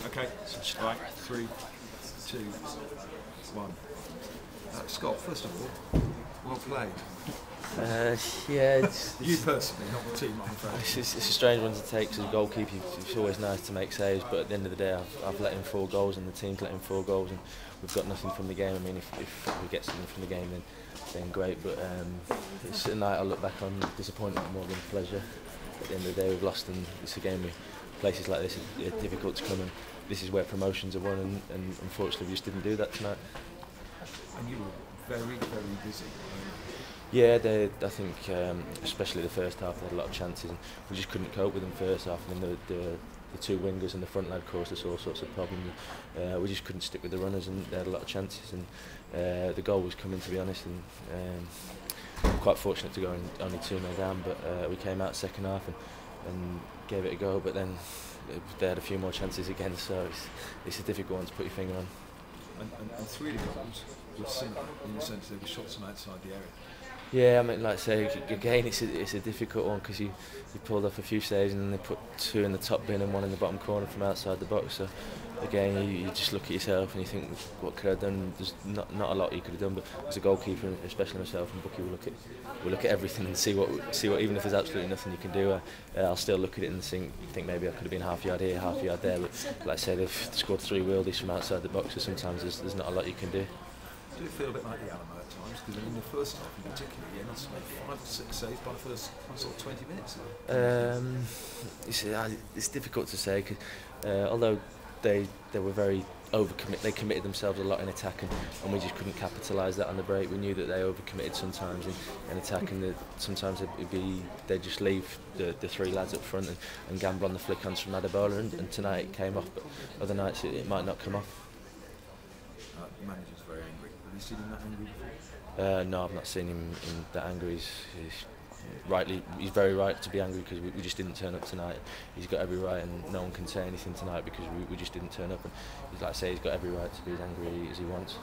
Okay, right, 3, 2, 1. Scott, first of all, well played. Yeah, it's You personally, not the team, I'm afraid. it's a strange one to take as a goalkeeper. It's always nice to make saves, but at the end of the day, I've let in 4 goals, and the team's let in 4 goals, and we've got nothing from the game. I mean, if we get something from the game, then great. But it's a night I'll look back on disappointment more than pleasure. At the end of the day, we've lost, and it's a game where places like this are difficult to come, and this is where promotions are won, and unfortunately we just didn't do that tonight. And you were very, very busy. Yeah, I think especially the first half, they had a lot of chances, and we just couldn't cope with them first half. And then the 2 wingers and the front lad caused us all sorts of problems. We just couldn't stick with the runners, and they had a lot of chances. And the goal was coming, to be honest. And quite fortunate to go only 2-0 down, but we came out second half and gave it a go. But then they had a few more chances again, so it's a difficult one to put your finger on. And 3 of the goals were similar in the sense they were shots from outside the area. Yeah, I mean, like I say, again, it's a difficult one because you pulled off a few saves and then they put 2 in the top bin and 1 in the bottom corner from outside the box. So again, you just look at yourself and you think, what could I have done? There's not a lot you could have done, but as a goalkeeper, especially myself and Bucky, we look at everything and see what even if there's absolutely nothing you can do, I'll still look at it and think maybe I could have been half yard here, half yard there. But like I say, they've scored 3 worldies from outside the box, so sometimes there's not a lot you can do. Do it feel a bit like the Alamo at times? Because in the first half in particular, you must have made 5 or 6 saves by the first sort of 20 minutes. It's difficult to say, cause, although they were very overcommitted, they committed themselves a lot in attack, and we just couldn't capitalise that on the break. We knew that they overcommitted sometimes in attack, and sometimes they'd just leave the 3 lads up front and gamble on the flick-ons from Adebola, and tonight it came off, but other nights it might not come off. The manager's very angry. Have you seen him that angry before? No, I've not seen him that angry. He's very right to be angry because we just didn't turn up tonight. He's got every right, and no one can say anything tonight because we just didn't turn up. And like I say, he's got every right to be as angry as he wants.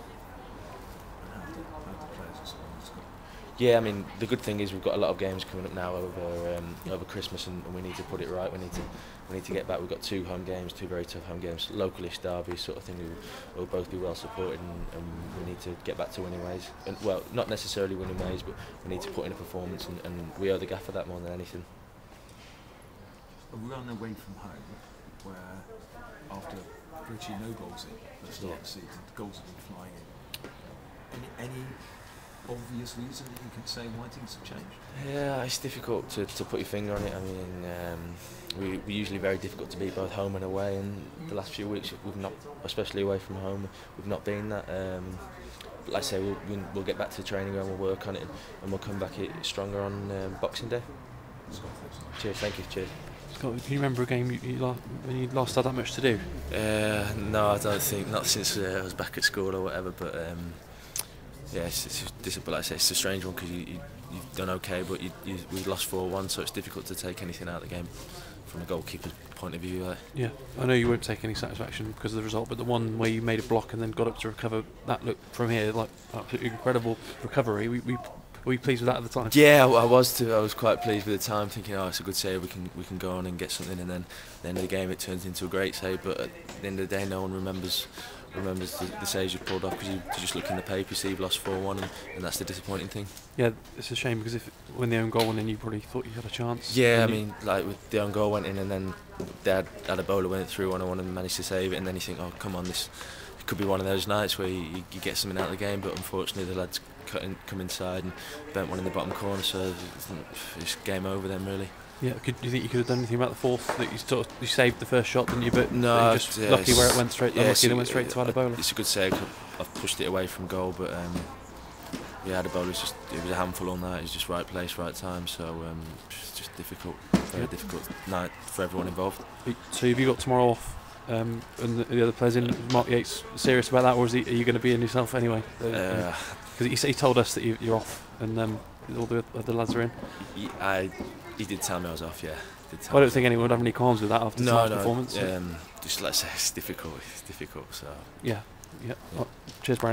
How the players respond, Scott? Yeah, I mean, the good thing is we've got a lot of games coming up now over Christmas, and we need to put it right. We need to get back. We've got 2 home games, 2 very tough home games, localish derbies, sort of thing. We'll both be well supported, and we need to get back to winning ways. And well, not necessarily winning ways, but we need to put in a performance, and we owe the gaffer that more than anything. A run away from home, where after virtually no goals in at the start of the season, the goals have been flying in. Any obvious reason that you can say why things have changed? Yeah, it's difficult to put your finger on it. I mean, we're usually very difficult to beat both home and away, and the last few weeks we've not, especially away from home, we've not been that. But like I say, we'll get back to the training ground, we'll work on it, and we'll come back stronger on Boxing Day. Cheers, thank you, cheers. Scott, can you remember a game when you last had that much to do? No, I don't think, not since I was back at school or whatever, but yeah, but like I say, it's a strange one because you've done okay, but we lost 4-1, so it's difficult to take anything out of the game from a goalkeeper's point of view. Yeah, I know you won't take any satisfaction because of the result, but the one where you made a block and then got up to recover, that looked from here like absolutely incredible recovery. Were you pleased with that at the time? Yeah, I was too. I was quite pleased with the time, thinking, oh, it's a good save. We can go on and get something, and then at the end of the game it turns into a great save. But at the end of the day, no one remembers the saves you pulled off because you just look in the paper, you see you've lost 4-1, and that's the disappointing thing. Yeah, it's a shame because when the own goal went in, you probably thought you had a chance. Yeah, I mean, like with the own goal went in, and then Adebola went through 1-on-1 and managed to save it, and then you think, oh, come on, this could be one of those nights where you get something out of the game, but unfortunately the lads come inside and bent one in the bottom corner, so it's game over then, really. Yeah, do you think you could have done anything about the fourth? That you saved the first shot, didn't you? But no, you just lucky where it went straight. Yeah, lucky it went straight to Adebola. It's a good save. I've pushed it away from goal, but yeah, Adebola was a handful all night. It was just right place, right time. So it's just difficult, very difficult night for everyone involved. So have you got tomorrow off? And the other players in, Mark Yates, serious about that, or are you going to be in yourself anyway? Because he told us that you're off, and all the other lads are in. He did tell me I was off, yeah. I don't think anyone would have any qualms with that after tonight's performance. Just let's say it's difficult, so. Yeah. Oh, cheers, Brian.